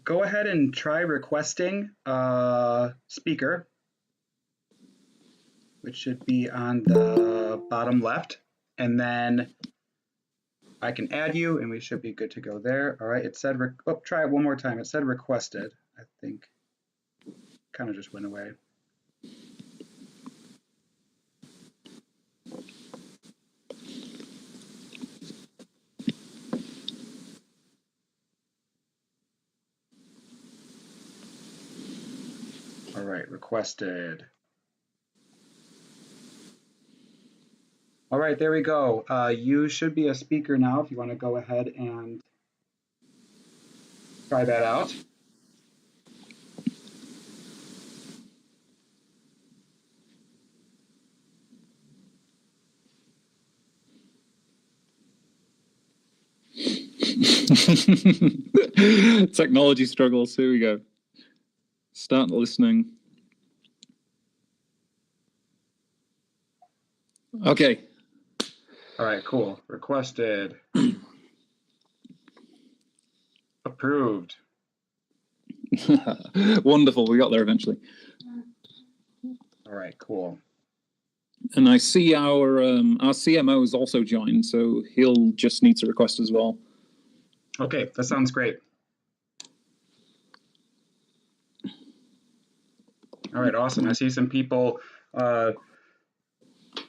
go ahead and try requesting a speaker, which should be on the bottom left, and then I can add you and we should be good to go there. All right, it said, try it one more time. It said requested, I think. Kind of just went away. All right, requested. All right, there we go. You should be a speaker now if you want to go ahead and try that out. Technology struggles. Here we go. Start listening. Okay. All right, cool. Requested. Approved. Wonderful. We got there eventually. All right, cool. And I see our CMO has also joined, so he'll just need to request as well. Okay, that sounds great. All right, awesome. I see some people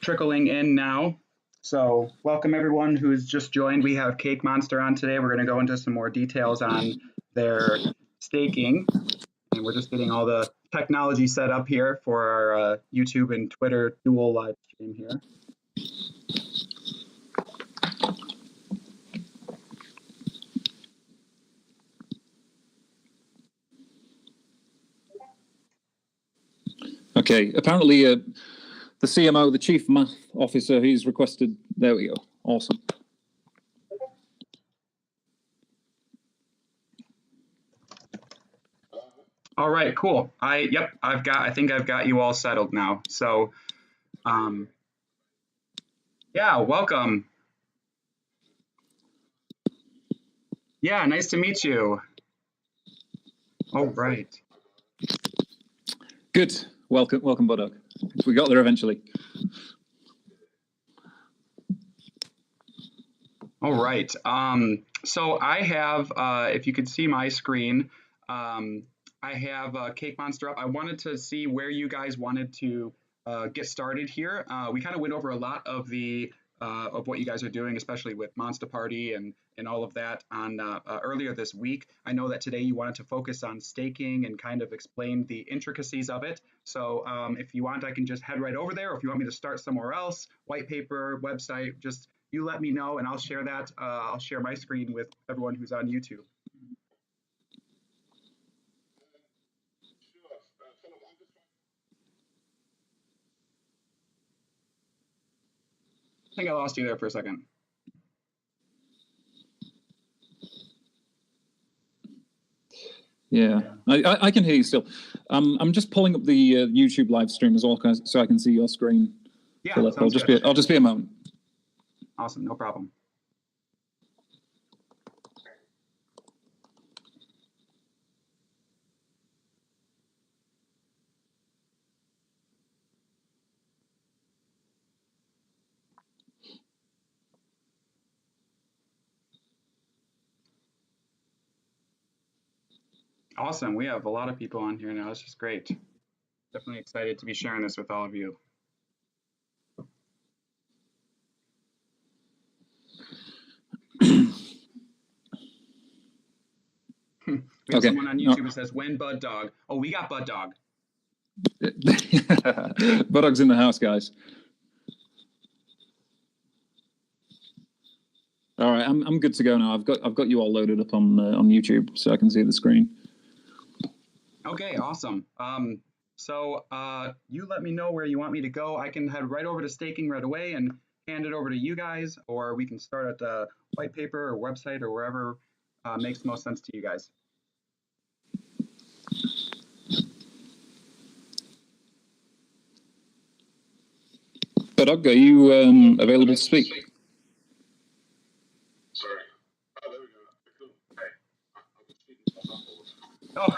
trickling in now. So welcome everyone who's just joined. We have Cakemonster on today. We're going to go into some more details on their staking. And we're just getting all the technology set up here for our YouTube and Twitter dual live stream here. Okay, apparently the CMO, the Chief Math Officer, he's requested, there we go, awesome. All right, cool. I think I've got you all settled now. So, yeah, welcome. Yeah, nice to meet you. All right. Good. Welcome, Budok. We got there eventually. All right. So I have, if you could see my screen, I have Cakemonster up. I wanted to see where you guys wanted to get started here. We kind of went over a lot of the of what you guys are doing, especially with Monster Party and all of that on earlier this week. I know that today you wanted to focus on staking and kind of explain the intricacies of it. So if you want, I can just head right over there, or if you want me to start somewhere else, white paper, website, just you let me know and I'll share that. I'll share my screen with everyone who's on YouTube. I think I lost you there for a second. Yeah, I can hear you still. I'm just pulling up the YouTube live stream as well, so I can see your screen. Yeah, Philip. I'll just be a moment. Awesome, no problem. Awesome. We have a lot of people on here now. It's just great. Definitely excited to be sharing this with all of you. We have someone on YouTube who says, when Bud Dog? Oh, we got Bud Dog. Budog's in the house, guys. All right, I'm good to go now. I've got you all loaded up on YouTube, so I can see the screen. Okay, awesome. So you let me know where you want me to go. I can head right over to staking right away and hand it over to you guys, or we can start at the white paper or website or wherever makes the most sense to you guys. Budog, are you available to speak? Sorry. Oh, there we go. Cool. Okay. I've been speaking to myself all the time. Oh.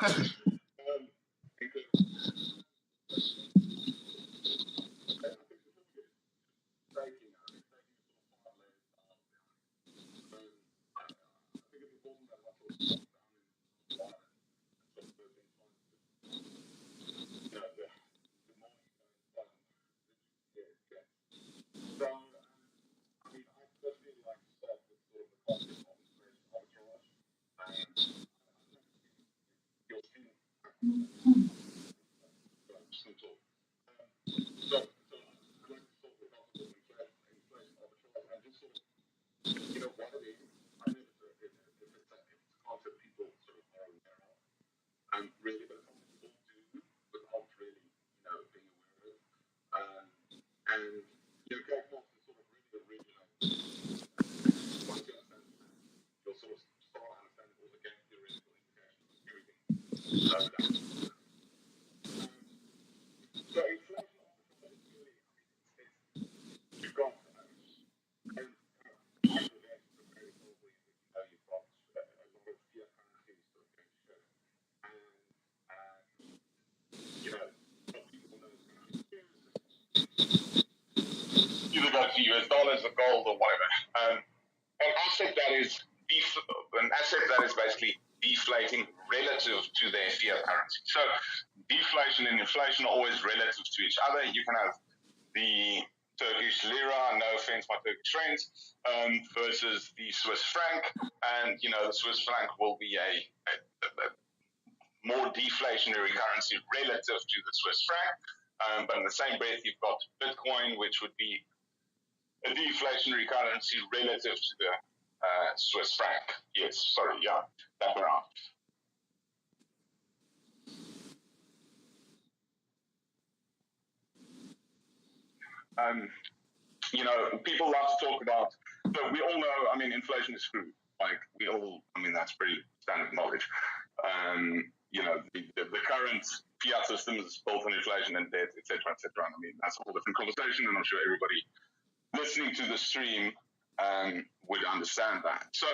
Either go to US dollars or gold or whatever. An asset that is basically deflating relative to their fiat currency. So deflation and inflation are always relative to each other. You can have the Turkish lira, no offense, my Turkish friends, versus the Swiss franc, and the Swiss franc will be a more deflationary currency relative to the Swiss franc. But in the same breath, you've got Bitcoin, which would be a deflationary currency relative to the Swiss franc. Yes, sorry, yeah, back around. People love to talk about, but we all know, inflation is screwed. That's pretty standard knowledge. The current fiat system is built on inflation and debt, et cetera, et cetera. That's a whole different conversation, and I'm sure everybody listening to the stream would understand that. So,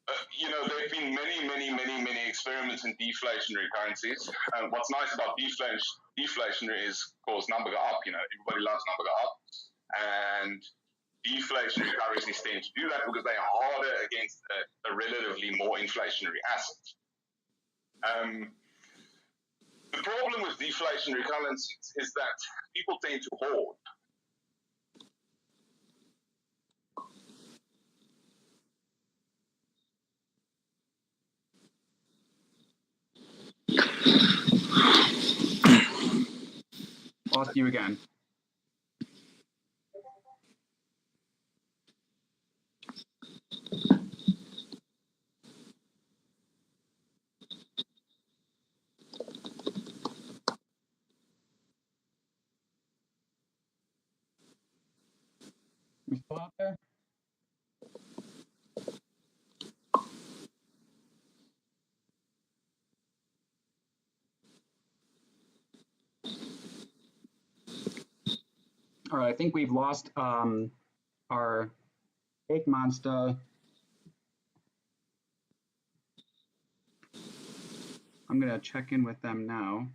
there have been many experiments in deflationary currencies. And what's nice about deflationary is, of course, number go up. Everybody loves number go up. And deflationary currencies tend to do that because they are harder against a relatively more inflationary asset. The problem with deflationary currencies is that people tend to hoard. Lost you again. You still out there? All right, I think we've lost our Cake Monster. I'm gonna check in with them now.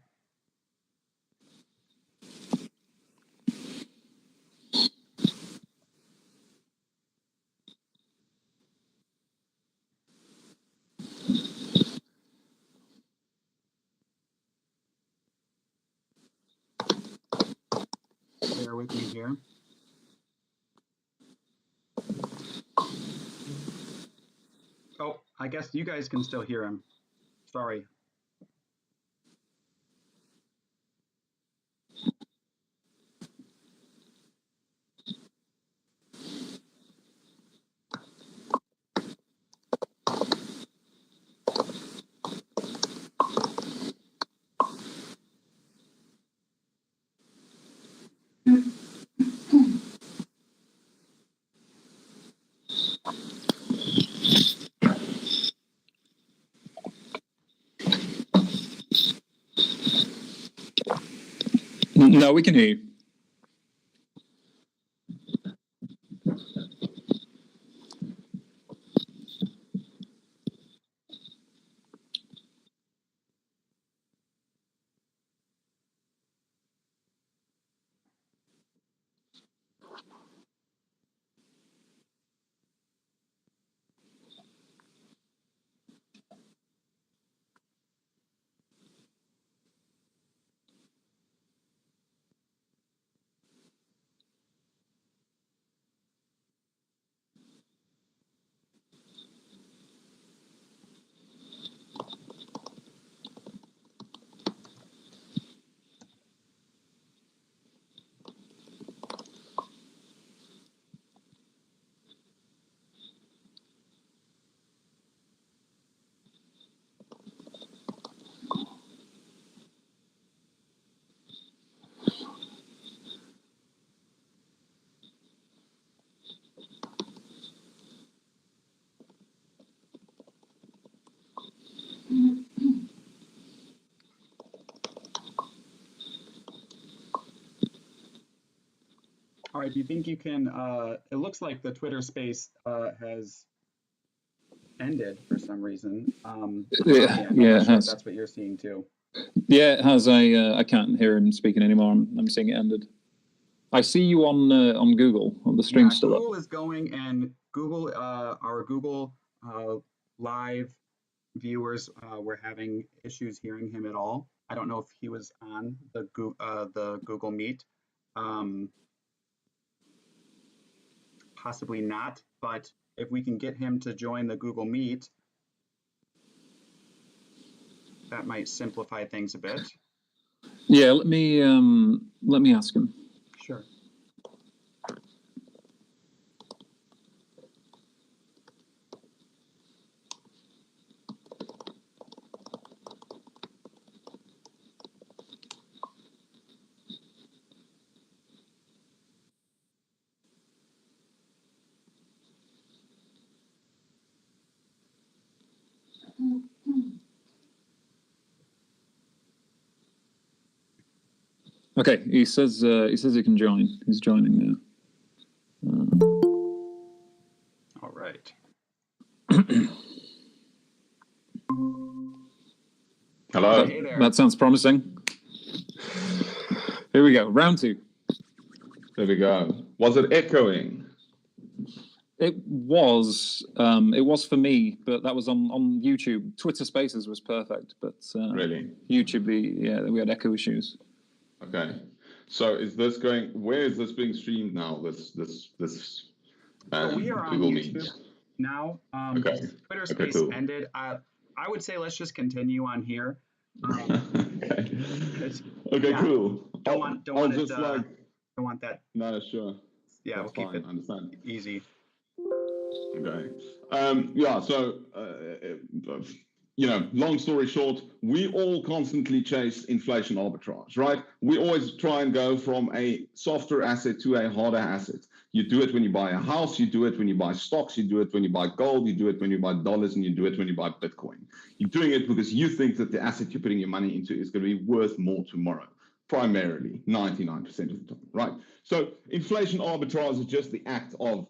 Bear with me here. Oh, I guess you guys can still hear him. Sorry. No, we can hear you. right. Do you think you can? It looks like the Twitter space has ended for some reason. I'm Yeah, not it sure if has. that's what you're seeing too. Yeah, it has. I can't hear him speaking anymore. I'm seeing it ended. I see you on Google. On the stream's still Google up. is going, and Google, our Google live viewers were having issues hearing him at all. I don't know if he was on the Google Meet. Possibly not, but if we can get him to join the Google Meet, that might simplify things a bit. Yeah, let me ask him. Sure. Okay, he says he can join. He's joining now. All right. Hello. Hey there. That sounds promising. Here we go. Round 2. There we go. Was it echoing? It was for me, but that was on YouTube. Twitter Spaces was perfect, but Really? YouTube, we had echo issues. Okay. So is this going? Where is this being streamed now? This So we are on Google YouTube Meet. now. Okay. Twitter Space cool. ended. I would say let's just continue on here. Okay, yeah. cool. Don't want that. No, sure. Yeah, That's we'll keep fine. it Understand. easy. Okay. Yeah. So, long story short, we all constantly chase inflation arbitrage, right? We always try and go from a softer asset to a harder asset. You do it when you buy a house, you do it when you buy stocks, you do it when you buy gold, you do it when you buy dollars, and you do it when you buy Bitcoin. You're doing it because you think that the asset you're putting your money into is going to be worth more tomorrow, primarily 99% of the time, right? So inflation arbitrage is just the act of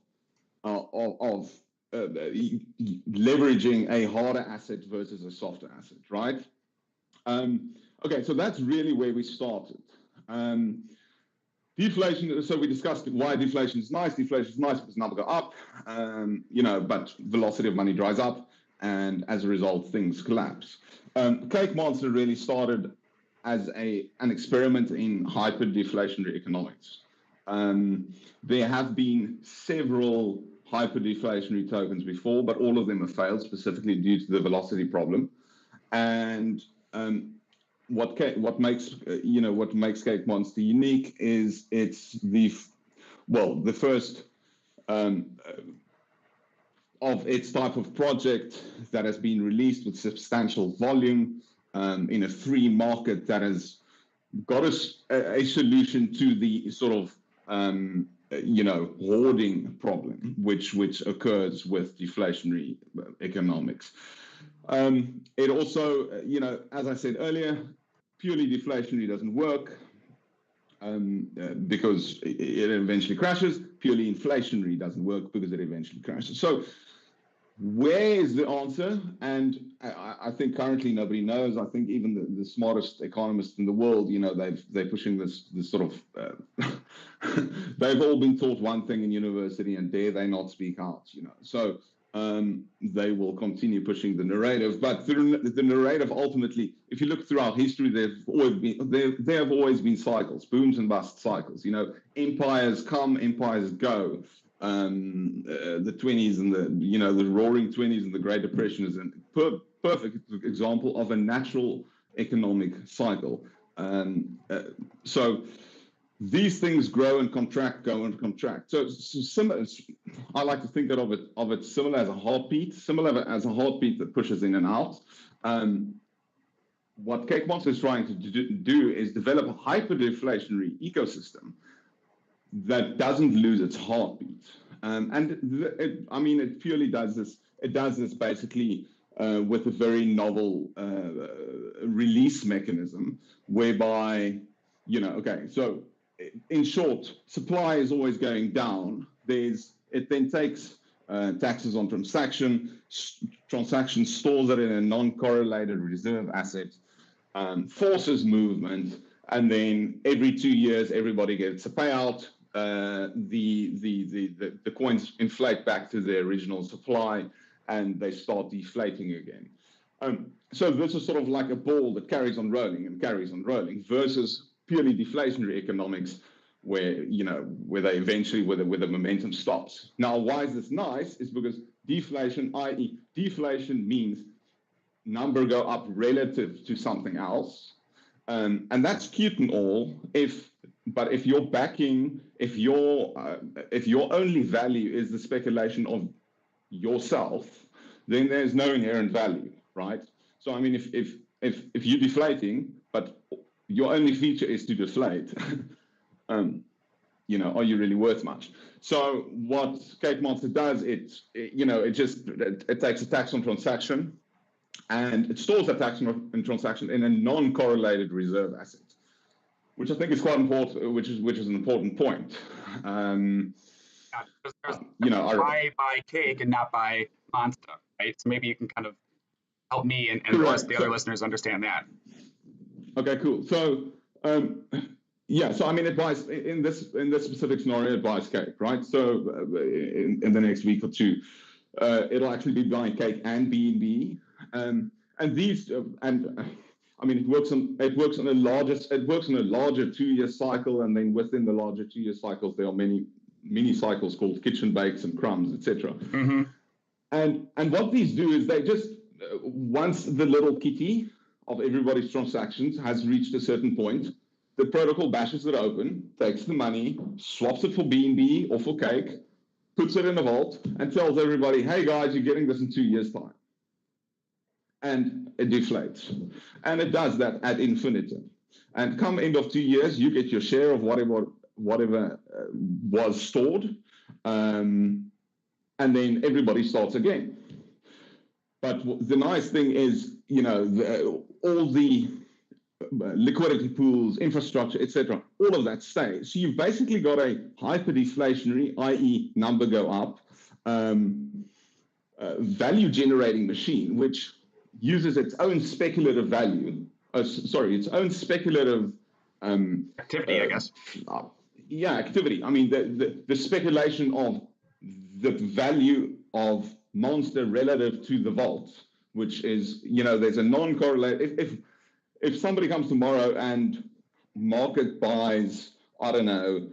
leveraging a harder asset versus a softer asset, right? Okay, so that's really where we started. Deflation, so we discussed why deflation is nice. Deflation is nice because numbers go up, but velocity of money dries up, and as a result, things collapse. Cakemonster really started as an experiment in hyper-deflationary economics. There have been several hyper-deflationary tokens before, but all of them have failed, specifically due to the velocity problem. And what makes Cakemonster unique is it's the first of its type of project that has been released with substantial volume in a free market that has got a solution to the sort of hoarding problem which occurs with deflationary economics. It also, as I said earlier, purely deflationary doesn't work because it eventually crashes. Purely inflationary doesn't work because it eventually crashes. So where is the answer? And I think currently nobody knows. I think even the smartest economists in the world, they're pushing this sort of. They've all been taught one thing in university, and dare they not speak out? So they will continue pushing the narrative. But the narrative ultimately, if you look throughout history, there have always been cycles, booms and bust cycles. Empires come, empires go. The 20s and the roaring 20s and the Great Depression is a perfect example of a natural economic cycle. So these things grow and contract, go and contract. So similar, I like to think of it similar as a heartbeat that pushes in and out. What Cakemonster is trying to do is develop a hyper-deflationary ecosystem that doesn't lose its heartbeat. It purely does this. It does this basically with a very novel release mechanism whereby, so in short, supply is always going down. It then takes taxes on transaction, stores it in a non-correlated reserve asset, forces movement, and then every 2 years everybody gets a payout. The coins inflate back to their original supply, and they start deflating again. So this is sort of like a ball that carries on rolling and carries on rolling, versus purely deflationary economics, where they eventually, where the momentum stops. Now, why is this nice? Is because deflation, i.e., deflation means number go up relative to something else, and that's cute and all. But if your only value is the speculation of yourself, then there's no inherent value, right? So I mean, if you're deflating, but your only feature is to deflate, are you really worth much? So what Cakemonster does, it takes a tax on transaction, and it stores that tax on transaction in a non-correlated reserve asset, which I think is quite important. Which is an important point. I buy Cake and not buy Monster, right? So maybe you can kind of help me and the other listeners understand that. Okay, cool. So so I mean, it buys in this specific scenario, it buys Cake, right? So in the next week or two, it'll actually be buying Cake and BNB, and these I mean, it works on a larger 2-year cycle, and then within the larger 2-year cycles, there are many mini cycles called kitchen bakes and crumbs, etc. Mm-hmm. And what these do is they just once the little kitty of everybody's transactions has reached a certain point, the protocol bashes it open, takes the money, swaps it for BNB or for Cake, puts it in a vault, and tells everybody, "Hey guys, you're getting this in 2 years' time." And it deflates. And it does that ad infinitum. And come end of 2 years, you get your share of whatever was stored, and then everybody starts again. But the nice thing is, all the liquidity pools, infrastructure, etc., all of that stays. So you've basically got a hyper-deflationary, i.e. number go up, value-generating machine, which uses its own speculative value, its own speculative activity, I guess. Activity. I mean, the speculation of the value of Monster relative to the vault, which is, there's a non-correlated. If somebody comes tomorrow and market buys, I don't know,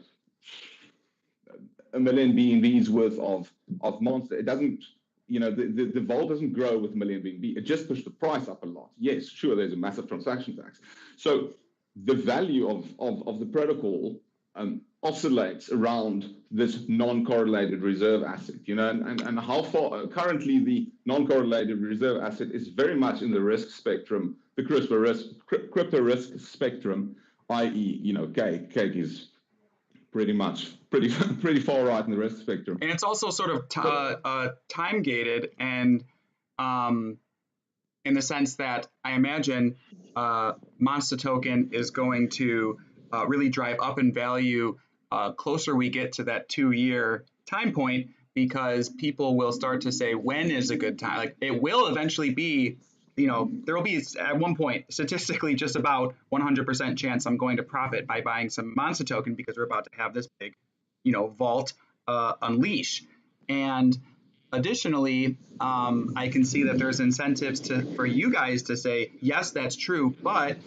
1 million BNBs worth of Monster, it doesn't, the vault doesn't grow with 1 million BNB. It just pushed the price up a lot. Yes, sure, there's a massive transaction tax. So the value of the protocol oscillates around this non-correlated reserve asset, and how far currently the non-correlated reserve asset is very much in the risk spectrum, the crypto risk spectrum, i.e., Cake is pretty far right in the risk spectrum. And it's also sort of time gated, and in the sense that I imagine Monster token is going to really drive up in value closer we get to that 2-year time point, because people will start to say, when is a good time? Like, it will eventually be, there will be at one point statistically just about 100% chance I'm going to profit by buying some Monster token, because we're about to have this big, vault unleash. And additionally, I can see that there's incentives for you guys to say, yes, that's true, but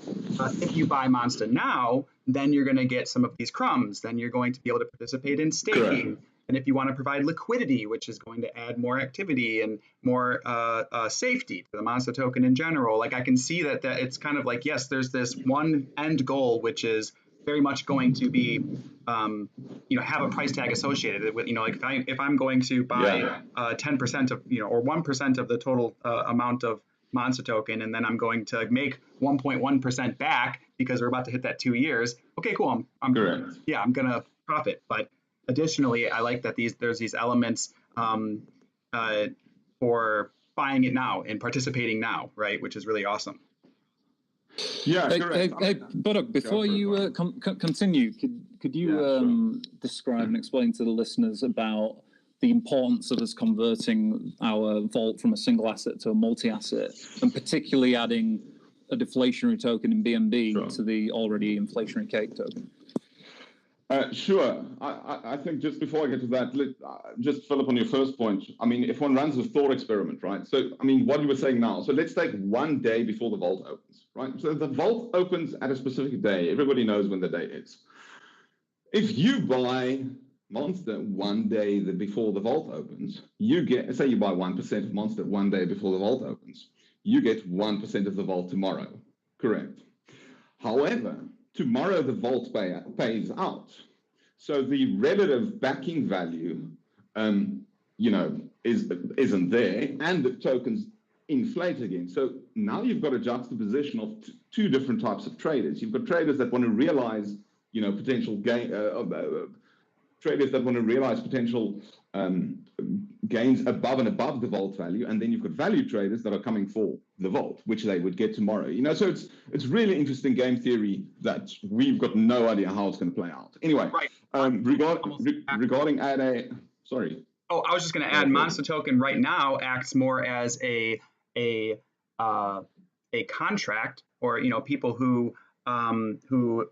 if you buy Monster now, then you're going to get some of these crumbs. Then you're going to be able to participate in staking. Correct. And if you want to provide liquidity, which is going to add more activity and more safety to the Monster token in general, like I can see that it's kind of like, yes, there's this one end goal, which is very much going to be, have a price tag associated with, like if I'm going to buy 10% of, or 1% of the total amount of Monster token, and then I'm going to make 1.1% back because we're about to hit that 2 years. Okay, cool. I'm correct. Yeah, I'm going to profit. But additionally, I like that there's these elements for buying it now and participating now, right? Which is really awesome. Yeah, correct. Hey, Buddock, before you continue, could you describe and explain to the listeners about the importance of us converting our vault from a single asset to a multi-asset, and particularly adding a deflationary token in BNB to the already inflationary cake token? Sure. I think just before I get to that, just Philip, on your first point, I mean, if one runs a thought experiment, right? So, I mean, what you were saying now, so let's take one day before the vault opens, right? So the vault opens at a specific day. Everybody knows when the day is. If you buy Monster one day before the vault opens, you get, say you buy 1% of Monster one day before the vault opens, you get 1% of the vault tomorrow. Correct. However, tomorrow the vault pays out. So the relative backing value, isn't there, and the tokens inflate again. So now you've got a juxtaposition of two different types of traders. You've got traders that want to realize, potential gain, traders that want to realize potential gains above and above the vault value, and then you've got value traders that are coming for the vault, which they would get tomorrow. So it's really interesting game theory that we've got no idea how it's going to play out. Anyway, regarding sorry. Oh, I was just going to add, Monster token right now acts more as a contract, or people who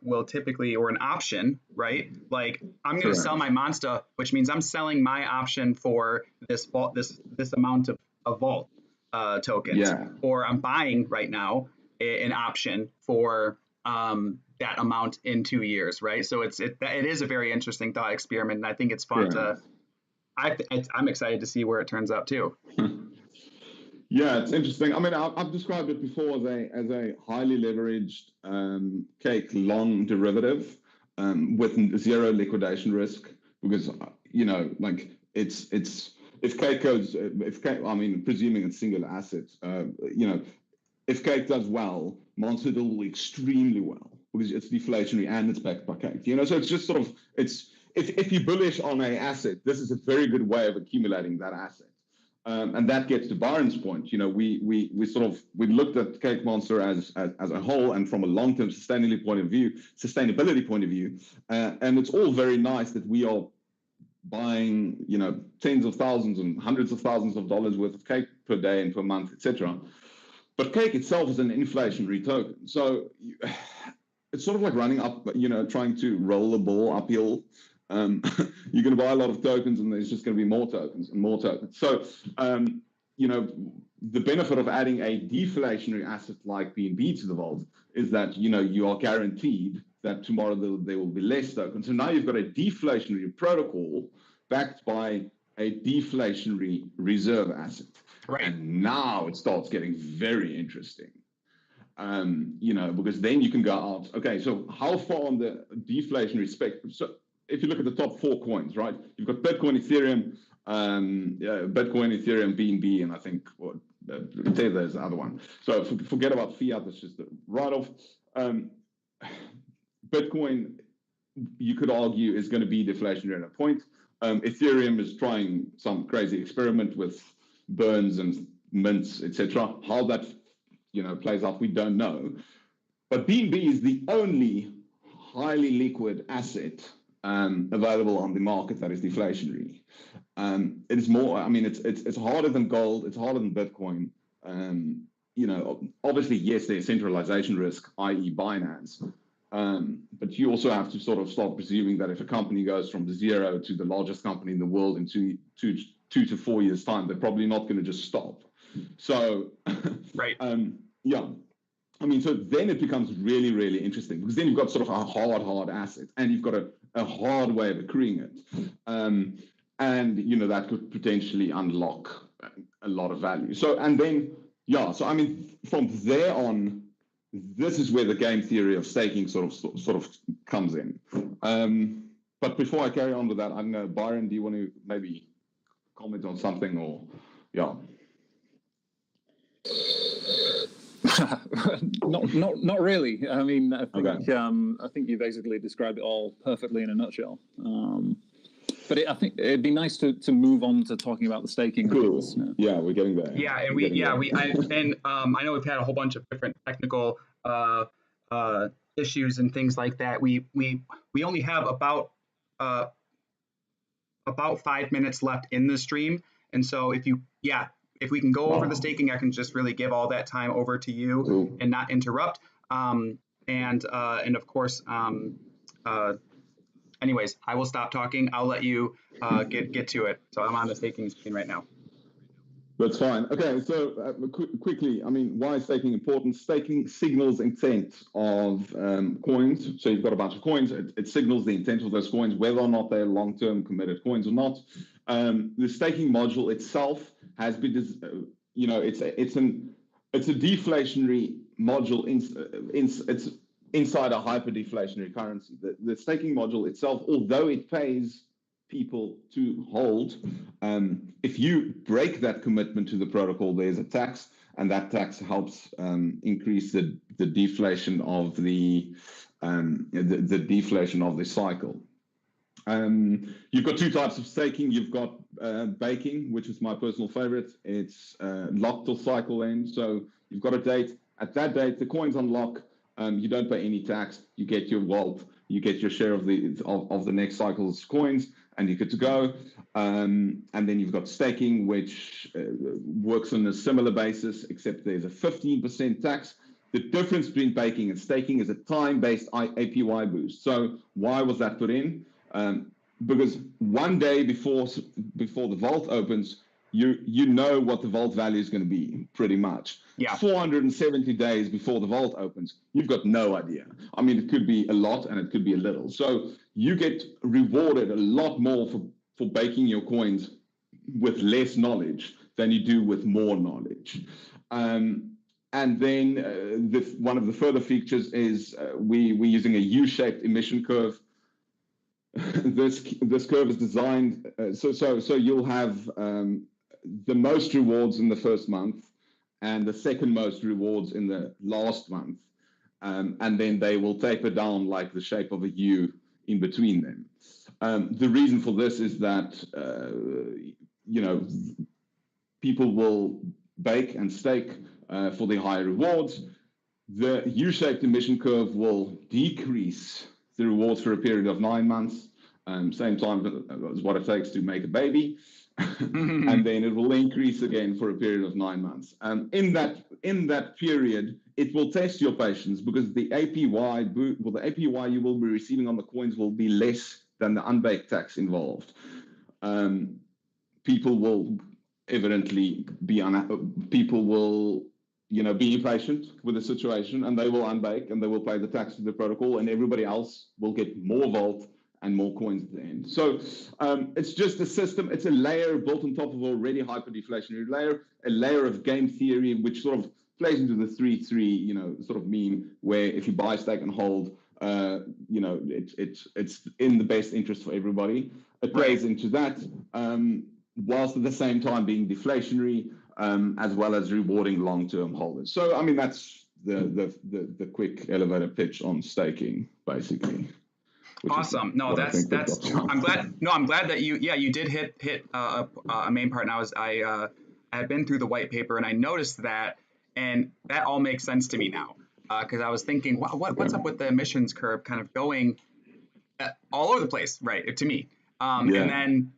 will typically, or an option, right? Like, I'm going to sell my Monster, which means I'm selling my option for this amount of vault tokens, or I'm buying right now an option for that amount in 2 years, right? So it is a very interesting thought experiment, and I think it's fun I'm excited to see where it turns out too. Yeah, it's interesting. I mean, I've described it before as a highly leveraged cake long derivative with zero liquidation risk, because like it's if cake goes presuming it's single assets, if cake does well, Monster will extremely well because it's deflationary and it's backed by cake. So it's just sort of if you're bullish on an asset, this is a very good way of accumulating that asset. And that gets to Byron's point. We looked at Cakemonster as a whole, and from a long-term sustainability point of view, and it's all very nice that we are buying, tens of thousands and hundreds of thousands of dollars worth of cake per day and per month, etc. But cake itself is an inflationary token, so it's sort of like running up, trying to roll the ball uphill. You're going to buy a lot of tokens, and there's just going to be more tokens and more tokens. So, the benefit of adding a deflationary asset like BNB to the vault is that, you are guaranteed that tomorrow there will be less tokens. So now you've got a deflationary protocol backed by a deflationary reserve asset. Right. And now it starts getting very interesting. Because then you can go out, okay, so how far on the deflationary spectrum? So if you look at the top 4 coins, right, you've got Bitcoin, Ethereum, BNB, and I think Tether is the other one. So forget about fiat, that's just a write-off. Bitcoin, you could argue, is going to be deflationary at a point. Ethereum is trying some crazy experiment with burns and mints, etc. How that plays out, we don't know. But BNB is the only highly liquid asset available on the market that is deflationary. It is more, it's harder than gold, it's harder than Bitcoin. Obviously, yes, there's centralization risk, i.e. Binance. But you also have to sort of start presuming that if a company goes from 0 to the largest company in the world in two to 4 years' time, they're probably not going to just stop. So, right. So then it becomes really, really interesting, because then you've got sort of a hard asset, and you've got a hard way of accruing it. And, that could potentially unlock a lot of value. So, and then, from there on, this is where the game theory of staking sort of comes in. But before I carry on with that, I don't know, Byron, do you want to maybe comment on something, or, Not really. I mean, I think Okay. I think you basically described it all perfectly in a nutshell. But I think it'd be nice to move on to talking about the staking. Cool. Yeah, we're getting there. Yeah, and I know we've had a whole bunch of different technical issues and things like that, we only have about 5 minutes left in the stream. And so if we can go over the staking, I can just really give all that time over to you and not interrupt. And of course, anyways, I will stop talking. I'll let you get to it. So I'm on the staking screen right now. That's fine. Okay, so quickly, I mean, why is staking important? Staking signals intent of coins. So you've got a bunch of coins. It signals the intent of those coins, whether or not they're long-term committed coins or not. The staking module itself has been, it's a deflationary module. It's inside a hyper-deflationary currency. The staking module itself, although it pays people to hold, if you break that commitment to the protocol, there's a tax, and that tax helps increase the deflation of the deflation of the cycle. You've got two types of staking. You've got baking, which is my personal favorite. It's locked till cycle end. So you've got a date. At that date, the coins unlock. You don't pay any tax. You get your vault. You get your share of the next cycle's coins, and you're good to go. And then you've got staking, which works on a similar basis, except there's a 15% tax. The difference between baking and staking is a time-based APY boost. So why was that put in? Because one day before the vault opens, you know what the vault value is going to be, pretty much. Yeah. 470 days before the vault opens, you've got no idea. I mean, it could be a lot and it could be a little. So you get rewarded a lot more for baking your coins with less knowledge than you do with more knowledge. And then one of the further features is we're using a U-shaped emission curve. This curve is designed so you'll have the most rewards in the first month and the second most rewards in the last month, and then they will taper down like the shape of a U in between them. The reason for this is that people will bake and stake for the higher rewards. The U-shaped emission curve will decrease the rewards for a period of 9 months, same time as what it takes to make a baby, and then it will increase again for a period of 9 months. In that period, it will test your patience, because the APY you will be receiving on the coins will be less than the unbaked tax involved. People will evidently be be impatient with the situation, and they will unbake and they will pay the tax to the protocol, and everybody else will get more vault and more coins at the end. So it's just a system. It's a layer built on top of already hyper-deflationary layer, a layer of game theory, which sort of plays into the 3-3, sort of meme, where if you buy, stake, and hold, it's in the best interest for everybody. It plays into that, whilst at the same time being deflationary, as well as rewarding long-term holders. So, I mean, that's the quick elevator pitch on staking, basically. Awesome. No, that's. I'm glad that you did hit a main part. And I had been through the white paper and I noticed that, and that all makes sense to me now. Because I was thinking, what's up with the emissions curve kind of going all over the place, right? To me, and then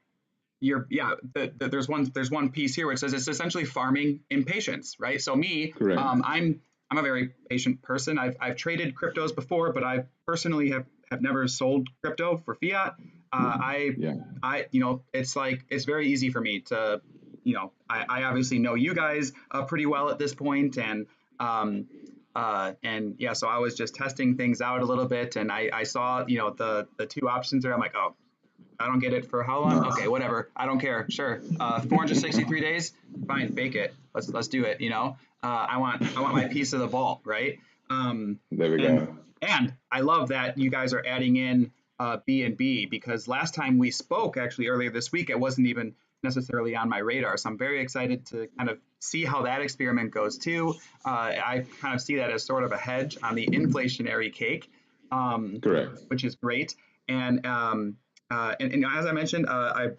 there's one piece here which says it's essentially farming impatience, right? So me, I'm a very patient person. I've traded cryptos before, but I personally have never sold crypto for fiat. It's very easy for me to, I obviously know you guys pretty well at this point, and so I was just testing things out a little bit, and I saw, the two options there. I'm like, oh, I don't get it for how long? No. Okay, whatever. I don't care. Sure. 463 days. Fine. Bake it. Let's do it. I want my piece of the vault, right? There we go. And I love that you guys are adding in B&B, because last time we spoke, actually earlier this week, it wasn't even necessarily on my radar. So I'm very excited to kind of see how that experiment goes too. I kind of see that as sort of a hedge on the inflationary cake. Correct. Which is great. And as I mentioned, I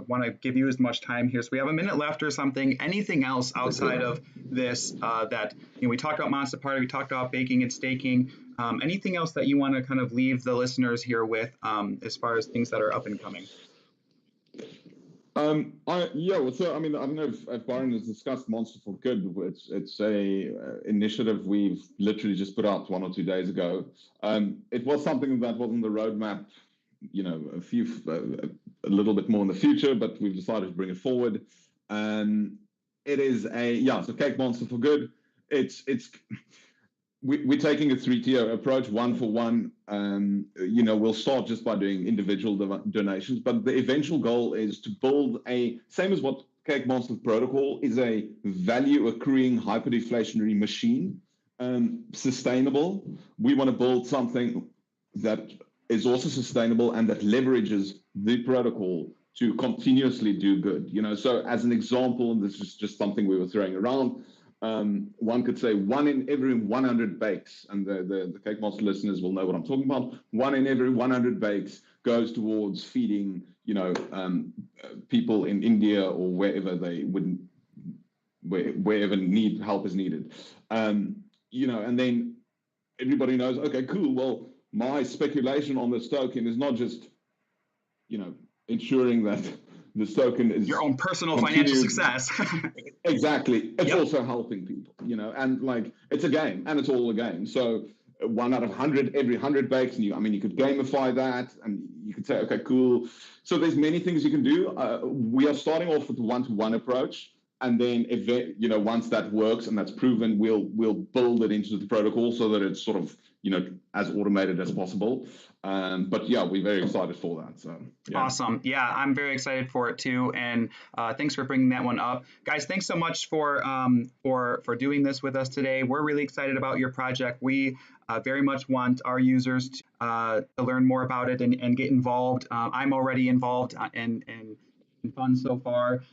want to give you as much time here. So we have a minute left or something. Anything else outside of this that, we talked about Monster Party, we talked about baking and staking. Anything else that you want to kind of leave the listeners here with as far as things that are up and coming? So I mean, I don't know if Byron has discussed Monster for Good. It's a initiative we've literally just put out 1 or 2 days ago. It was something that was on the roadmap, a little bit more in the future, but we've decided to bring it forward. It is so Cakemonster for Good. We're taking a 3-tier approach, 1 for 1. We'll start just by doing individual donations, but the eventual goal is to build same as what Cakemonster protocol is, a value accruing hyperdeflationary machine, sustainable. We want to build something that is also sustainable and that leverages the protocol to continuously do good. So as an example, and this is just something we were throwing around, one could say 1 in every 100 bakes, and the Cakemonster listeners will know what I'm talking about. 1 in every 100 bakes goes towards feeding, people in India or wherever they wouldn't, wherever help is needed. And then everybody knows, okay, cool. Well, my speculation on this token is not just, ensuring that this token is your own personal financial success. Exactly. It's also helping people, and it's a game, and it's all a game. So 1 out of 100, every 100 bakes, and you could gamify that, and you could say, okay, cool. So there's many things you can do. We are starting off with the 1-to-1 approach, and then once that works and that's proven, we'll build it into the protocol so that it's sort of as automated as possible. But yeah, we're very excited for that. So yeah. Awesome. Yeah, I'm very excited for it too. And thanks for bringing that one up, guys. Thanks so much for doing this with us today. We're really excited about your project. We very much want our users to learn more about it and get involved. I'm already involved and fun so far.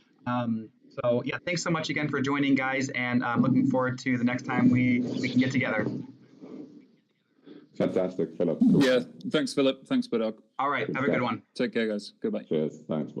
So yeah, thanks so much again for joining, guys, and I'm looking forward to the next time we can get together. Fantastic, Philip. Yeah, thanks, Philip. Thanks, Budok. All right, have a good one. Take care, guys. Goodbye. Cheers. Thanks.